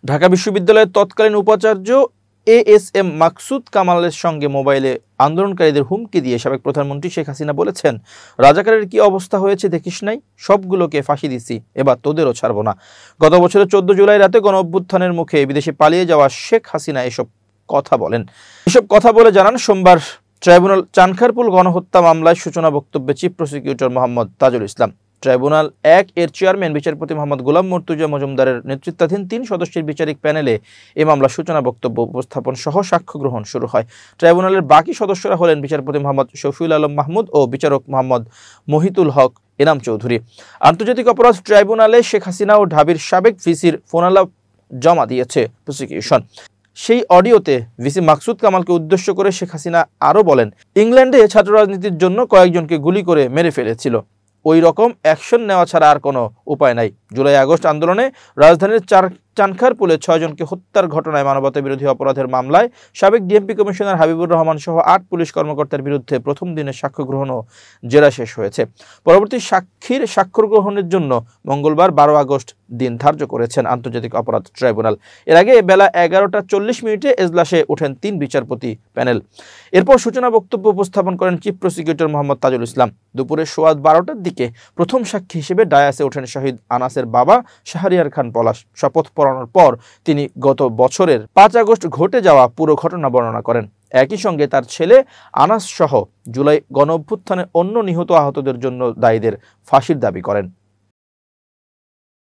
ঢাকা বিশ্ববিদ্যালয়ের তৎকালীন উপাচার্য এএসএম মাকসুদ কামালের সঙ্গে মোবাইলে আন্দোলনকারীদের হুমকি দিয়ে সাবেক প্রধানমন্ত্রী শেখ হাসিনা বলেছেন, রাজাকারের কি অবস্থা হয়েছে দেখিস নাই, সবগুলোকে ফাঁসি দিছি, এবার তোদেরও ছাড়বো না। গত বছরের 14 জুলাই রাতে গণ অভ্যুত্থানের মুখে বিদেশে পালিয়ে যাওয়া শেখ হাসিনা এসব কথা বলেন। এসব কথা বলে জানান সোমবার ট্রাইব্যুনাল চানখারপুল গণহত্যা মামলায় সূচনা বক্তব্যে chief prosecutor Mohammad Tajul Islam. Tribunal 1 এর চেয়ারম্যান বিচারপতি মোহাম্মদ গোলাম মর্তুজা মজুমদারের নেতৃত্বাধীন 3 সদস্যের বিচারিক প্যানেলে এই মামলার সূচনা বক্তব্য উপস্থাপন সহ সাক্ষ্য গ্রহণ শুরু হয়। ট্রাইব্যুনালের বাকি সদস্যরা হলেন বিচারপতি মোহাম্মদ শফিউল আলম মাহমুদ ও বিচারক মোহাম্মদ মহিতুল হক এনাম চৌধুরী। আন্তর্জাতিক অপরাধ ট্রাইব্যুনালে শেখ হাসিনা ও ঢাবির সাবেক ভিসির ফোনালাপ জমা দিয়েছে প্রসিকিউশন। সেই অডিওতে ভিসি মাকসুদ কামালকে উদ্দেশ্য করে শেখ হাসিনা আরও বলেন, ইংল্যান্ডে ছাত্র রাজনীতির জন্য কয়েকজনকে গুলি করে মেরে ফেলেছিল, ওই রকম অ্যাকশন নেওয়া ছাড়া আর কোনো উপায় নাই। জুলাই আগস্ট আন্দোলনে রাজধানীর চানখারপুলে 6 জনকে হত্যার ঘটনায় মানবতা বিরোধী অপরাধের মামলায় সাবেক ডিএমপি কমিশনার হাবিবুর রহমান সহ 8 পুলিশ কর্মকর্তার বিরুদ্ধে প্রথম দিনের সাক্ষ্য গ্রহণ ও জেরা শেষ হয়েছে। পরবর্তী সাক্ষীর সাক্ষ্য গ্রহণের জন্য মঙ্গলবার 12 আগস্ট দিন ধার্য করেছেন আন্তর্জাতিক অপরাধ ট্রাইব্যুনাল। এর আগে বেলা 11টা 40 ওঠেন 3 বিচারপতি প্যানেল। এরপর সূচনা বক্তব্য উপস্থাপন করেন চিফ প্রসিকিউটর মোহাম্মদ তাজুল ইসলাম। দুপুরে সোয়া 12টার দিকে প্রথম সাক্ষী হিসেবে ডায়াসে ওঠেন শহীদ আনাসের বাবা শাহরিয়ার খান পলাশ। শপথ পড়ানোর পর তিনি গত বছরের 5 আগস্ট ঘটে যাওয়া পুরো ঘটনা বর্ণনা করেন। একই সঙ্গে তার ছেলে আনাস সহ জুলাই গণ অভ্যুত্থানে অন্য নিহত আহতদের জন্য দায়ীদের ফাঁসির দাবি করেন।